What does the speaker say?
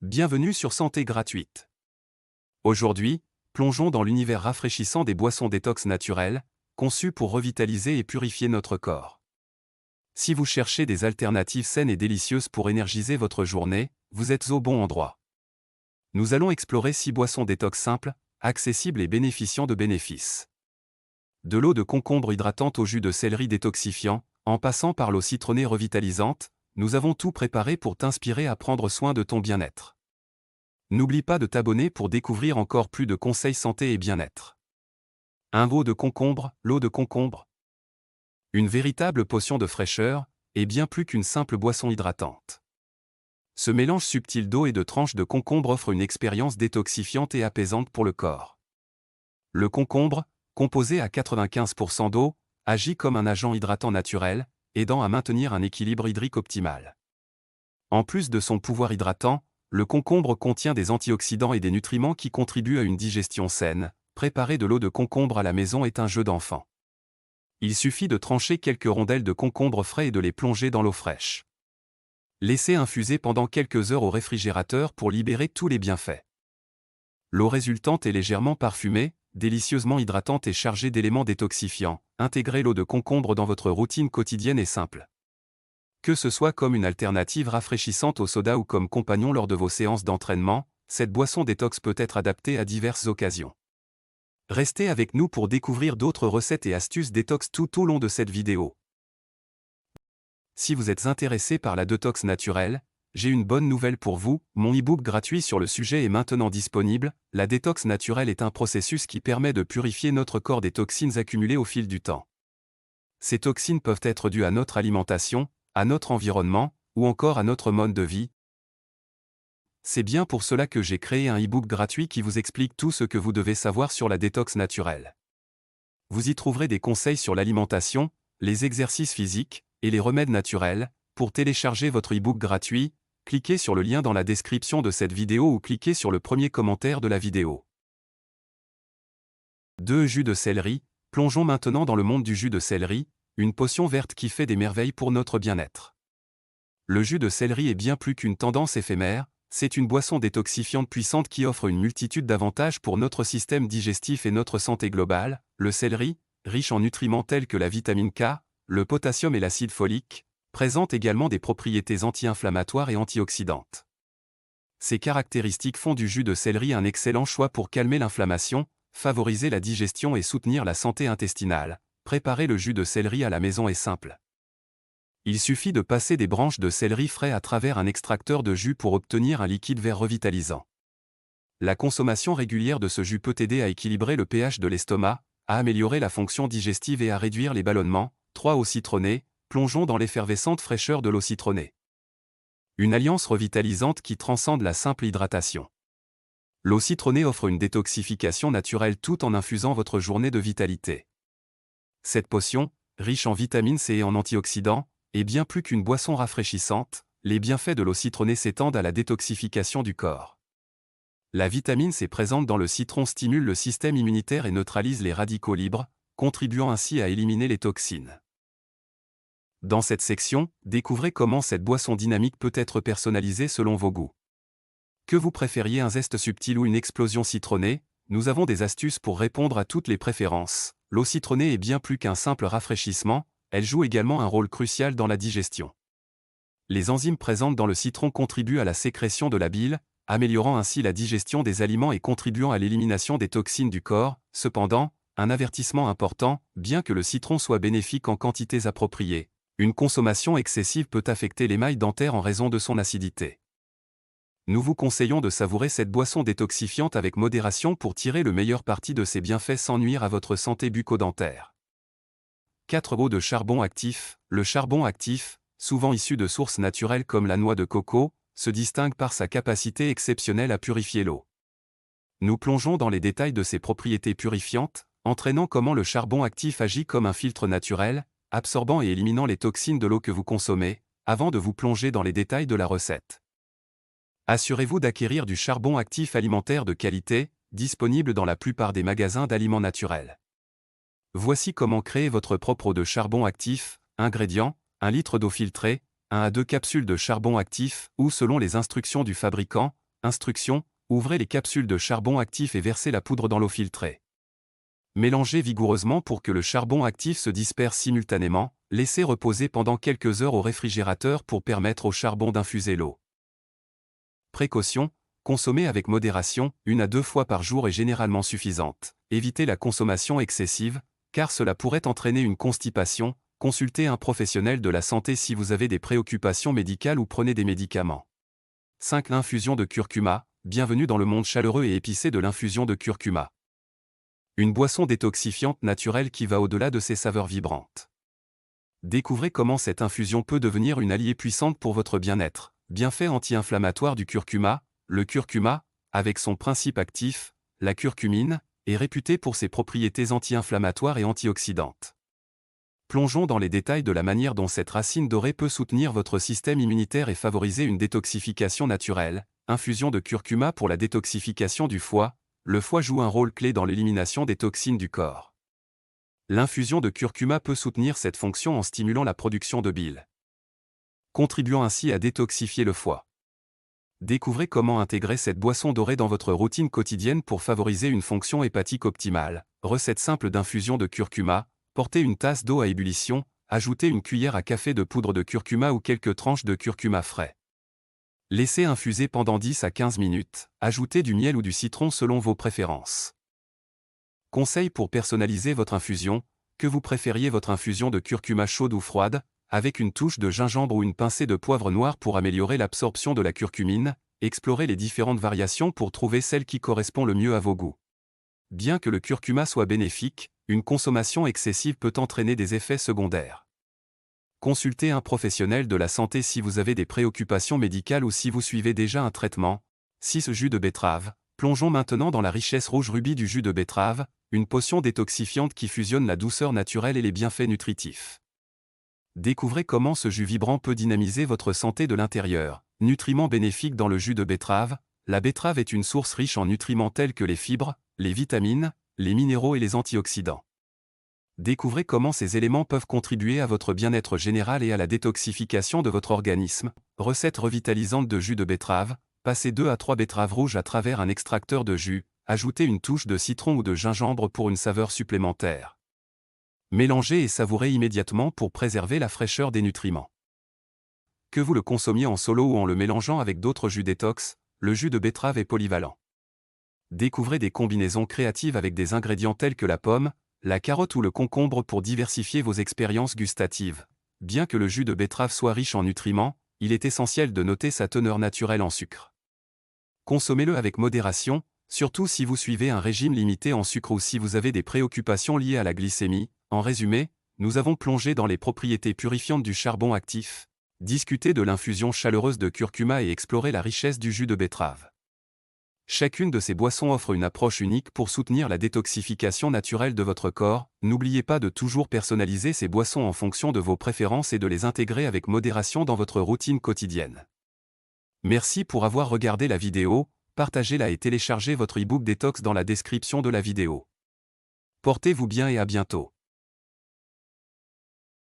Bienvenue sur Santé gratuite. Aujourd'hui, plongeons dans l'univers rafraîchissant des boissons détox naturelles, conçues pour revitaliser et purifier notre corps. Si vous cherchez des alternatives saines et délicieuses pour énergiser votre journée, vous êtes au bon endroit. Nous allons explorer 6 boissons détox simples, accessibles et bénéficiant de bénéfices. De l'eau de concombre hydratante au jus de céleri détoxifiant, en passant par l'eau citronnée revitalisante, nous avons tout préparé pour t'inspirer à prendre soin de ton bien-être. N'oublie pas de t'abonner pour découvrir encore plus de conseils santé et bien-être. Un veau de concombre, l'eau de concombre. Une véritable potion de fraîcheur, et bien plus qu'une simple boisson hydratante. Ce mélange subtil d'eau et de tranches de concombre offre une expérience détoxifiante et apaisante pour le corps. Le concombre, composé à 95% d'eau, agit comme un agent hydratant naturel, aidant à maintenir un équilibre hydrique optimal. En plus de son pouvoir hydratant, le concombre contient des antioxydants et des nutriments qui contribuent à une digestion saine. Préparer de l'eau de concombre à la maison est un jeu d'enfant. Il suffit de trancher quelques rondelles de concombre frais et de les plonger dans l'eau fraîche. Laissez infuser pendant quelques heures au réfrigérateur pour libérer tous les bienfaits. L'eau résultante est légèrement parfumée, délicieusement hydratante et chargée d'éléments détoxifiants. Intégrez l'eau de concombre dans votre routine quotidienne est simple. Que ce soit comme une alternative rafraîchissante au soda ou comme compagnon lors de vos séances d'entraînement, cette boisson détox peut être adaptée à diverses occasions. Restez avec nous pour découvrir d'autres recettes et astuces détox tout au long de cette vidéo. Si vous êtes intéressé par la détox naturelle, j'ai une bonne nouvelle pour vous, mon e-book gratuit sur le sujet est maintenant disponible. La détox naturelle est un processus qui permet de purifier notre corps des toxines accumulées au fil du temps. Ces toxines peuvent être dues à notre alimentation, à notre environnement, ou encore à notre mode de vie. C'est bien pour cela que j'ai créé un e-book gratuit qui vous explique tout ce que vous devez savoir sur la détox naturelle. Vous y trouverez des conseils sur l'alimentation, les exercices physiques, et les remèdes naturels. Pour télécharger votre e-book gratuit, cliquez sur le lien dans la description de cette vidéo ou cliquez sur le premier commentaire de la vidéo. 2 jus de céleri. Plongeons maintenant dans le monde du jus de céleri, une potion verte qui fait des merveilles pour notre bien-être. Le jus de céleri est bien plus qu'une tendance éphémère, c'est une boisson détoxifiante puissante qui offre une multitude d'avantages pour notre système digestif et notre santé globale. Le céleri, riche en nutriments tels que la vitamine K, le potassium et l'acide folique, présente également des propriétés anti-inflammatoires et antioxydantes. Ces caractéristiques font du jus de céleri un excellent choix pour calmer l'inflammation, favoriser la digestion et soutenir la santé intestinale. Préparer le jus de céleri à la maison est simple. Il suffit de passer des branches de céleri frais à travers un extracteur de jus pour obtenir un liquide vert revitalisant. La consommation régulière de ce jus peut aider à équilibrer le pH de l'estomac, à améliorer la fonction digestive et à réduire les ballonnements. 3 eau citronnée, plongeons dans l'effervescente fraîcheur de l'eau citronnée. Une alliance revitalisante qui transcende la simple hydratation. L'eau citronnée offre une détoxification naturelle tout en infusant votre journée de vitalité. Cette potion, riche en vitamine C et en antioxydants, est bien plus qu'une boisson rafraîchissante. Les bienfaits de l'eau citronnée s'étendent à la détoxification du corps. La vitamine C présente dans le citron stimule le système immunitaire et neutralise les radicaux libres, contribuant ainsi à éliminer les toxines. Dans cette section, découvrez comment cette boisson dynamique peut être personnalisée selon vos goûts. Que vous préfériez un zeste subtil ou une explosion citronnée, nous avons des astuces pour répondre à toutes les préférences. L'eau citronnée est bien plus qu'un simple rafraîchissement, elle joue également un rôle crucial dans la digestion. Les enzymes présentes dans le citron contribuent à la sécrétion de la bile, améliorant ainsi la digestion des aliments et contribuant à l'élimination des toxines du corps. Cependant, un avertissement important, bien que le citron soit bénéfique en quantités appropriées, une consommation excessive peut affecter l'émail dentaire en raison de son acidité. Nous vous conseillons de savourer cette boisson détoxifiante avec modération pour tirer le meilleur parti de ses bienfaits sans nuire à votre santé bucco-dentaire. 4 eau de charbon actif. Le charbon actif, souvent issu de sources naturelles comme la noix de coco, se distingue par sa capacité exceptionnelle à purifier l'eau. Nous plongeons dans les détails de ses propriétés purifiantes, entraînant comment le charbon actif agit comme un filtre naturel, absorbant et éliminant les toxines de l'eau que vous consommez, avant de vous plonger dans les détails de la recette. Assurez-vous d'acquérir du charbon actif alimentaire de qualité, disponible dans la plupart des magasins d'aliments naturels. Voici comment créer votre propre eau de charbon actif. Ingrédients, 1 litre d'eau filtrée, 1 à 2 capsules de charbon actif, ou selon les instructions du fabricant, Instruction: ouvrez les capsules de charbon actif et versez la poudre dans l'eau filtrée. Mélangez vigoureusement pour que le charbon actif se disperse simultanément, laissez reposer pendant quelques heures au réfrigérateur pour permettre au charbon d'infuser l'eau. Précaution: consommer avec modération, 1 à 2 fois par jour est généralement suffisante. Évitez la consommation excessive, car cela pourrait entraîner une constipation. Consultez un professionnel de la santé si vous avez des préoccupations médicales ou prenez des médicaments. 5. L'infusion de curcuma. Bienvenue dans le monde chaleureux et épicé de l'infusion de curcuma. Une boisson détoxifiante naturelle qui va au-delà de ses saveurs vibrantes. Découvrez comment cette infusion peut devenir une alliée puissante pour votre bien-être. Bienfaits anti-inflammatoires du curcuma. Le curcuma, avec son principe actif, la curcumine, est réputé pour ses propriétés anti-inflammatoires et antioxydantes. Plongeons dans les détails de la manière dont cette racine dorée peut soutenir votre système immunitaire et favoriser une détoxification naturelle. Infusion de curcuma pour la détoxification du foie. Le foie joue un rôle clé dans l'élimination des toxines du corps. L'infusion de curcuma peut soutenir cette fonction en stimulant la production de bile, contribuant ainsi à détoxifier le foie. Découvrez comment intégrer cette boisson dorée dans votre routine quotidienne pour favoriser une fonction hépatique optimale. Recette simple d'infusion de curcuma. Portez une tasse d'eau à ébullition, ajoutez une cuillère à café de poudre de curcuma ou quelques tranches de curcuma frais. Laissez infuser pendant 10 à 15 minutes, ajoutez du miel ou du citron selon vos préférences. Conseil pour personnaliser votre infusion: que vous préfériez votre infusion de curcuma chaude ou froide, avec une touche de gingembre ou une pincée de poivre noir pour améliorer l'absorption de la curcumine. Explorez les différentes variations pour trouver celle qui correspond le mieux à vos goûts. Bien que le curcuma soit bénéfique, une consommation excessive peut entraîner des effets secondaires. Consultez un professionnel de la santé si vous avez des préoccupations médicales ou si vous suivez déjà un traitement. 6. Jus de betterave. Plongeons maintenant dans la richesse rouge rubis du jus de betterave, une potion détoxifiante qui fusionne la douceur naturelle et les bienfaits nutritifs. Découvrez comment ce jus vibrant peut dynamiser votre santé de l'intérieur. Nutriments bénéfiques dans le jus de betterave. La betterave est une source riche en nutriments tels que les fibres, les vitamines, les minéraux et les antioxydants. Découvrez comment ces éléments peuvent contribuer à votre bien-être général et à la détoxification de votre organisme. Recette revitalisante de jus de betterave. Passez 2 à 3 betteraves rouges à travers un extracteur de jus, ajoutez une touche de citron ou de gingembre pour une saveur supplémentaire. Mélangez et savourez immédiatement pour préserver la fraîcheur des nutriments. Que vous le consommiez en solo ou en le mélangeant avec d'autres jus détox, le jus de betterave est polyvalent. Découvrez des combinaisons créatives avec des ingrédients tels que la pomme, la carotte ou le concombre pour diversifier vos expériences gustatives. Bien que le jus de betterave soit riche en nutriments, il est essentiel de noter sa teneur naturelle en sucre. Consommez-le avec modération, surtout si vous suivez un régime limité en sucre ou si vous avez des préoccupations liées à la glycémie. En résumé, nous avons plongé dans les propriétés purifiantes du charbon actif, discuté de l'infusion chaleureuse de curcuma et exploré la richesse du jus de betterave. Chacune de ces boissons offre une approche unique pour soutenir la détoxification naturelle de votre corps. N'oubliez pas de toujours personnaliser ces boissons en fonction de vos préférences et de les intégrer avec modération dans votre routine quotidienne. Merci pour avoir regardé la vidéo, partagez-la et téléchargez votre e-book détox dans la description de la vidéo. Portez-vous bien et à bientôt.